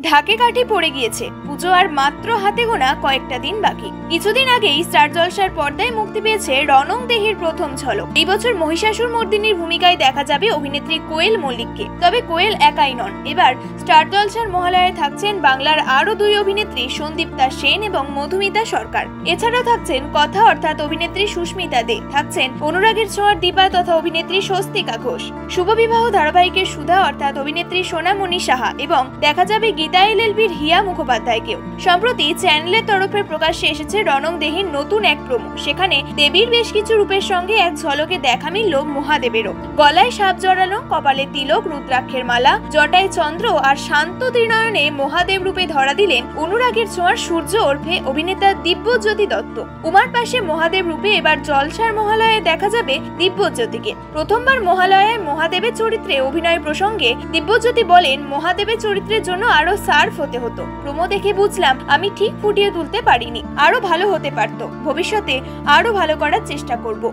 ঢাকে কাঠি পড়ে গিয়েছে, পুজো আর মাত্র হাতে গোনা কয়েকটা দিন বাকি। কিছুদিন আগেই স্টার জলসার পর্দায় মুক্তি পেয়েছে রণং দেহির প্রথম ঝলক। এই বছর মহিষাসুর মর্দিনীর ভূমিকায় দেখা যাবে অভিনেত্রী কোয়েল মল্লিককে। তবে কোয়েল একাই নন, এবার স্টার জলসার মহালয়ায় থাকছেন বাংলার আরো দুই অভিনেত্রী সন্দীপ্তা সেন এবং মধুমিতা সরকার। এছাড়াও থাকছেন কথা অর্থাৎ অভিনেত্রী সুস্মিতা দে, থাকছেন অনুরাগের ছোঁয়ার দীপা তথা অভিনেত্রী স্বস্তিকা ঘোষ, শুভবিবাহ ধারাবাহিকের সুধা অর্থাৎ অভিনেত্রী সোনামণি সাহা এবং দেখা যাবে গীতা এলএলবির হিয়া মুখোপাধ্যায়কেও। সম্প্রতি চ্যানেলের তরফে প্রকাশ্যে এসেছে রণং দেহির নতুন এক প্রোমো। সেখানে দেবীর বেশ কিছু রূপের সঙ্গে এক ঝলকে দেখা মিলল মহাদেবেরও। গলায় সাপ জড়ানো, কপালে তিলক, রুদ্রাক্ষের মালা, জটায় চন্দ্র আর শান্ত ত্রিনয়নে মহাদেব রূপে ধরা দিলেন অনুরাগের ছোঁয়ার সূর্য ওরফে অভিনেতা দিব্যজ্যোতি দত্ত। উমার পাশে মহাদেব রূপে এবার জলসার মহালয়ে দেখা যাবে দিব্যজ্যোতিকে। প্রথমবার মহালয়ায় মহাদেবের চরিত্রে অভিনয় প্রসঙ্গে দিব্যজ্যোতি বলেন, মহাদেবের চরিত্রের জন্য আরো সার্ফ হতে হতো। প্রোমো দেখে বুঝলাম আমি ঠিক ফুটিয়ে তুলতে পারিনি, আরো ভালো হতে পারতো। ভবিষ্যতে আরো ভালো করার চেষ্টা করব।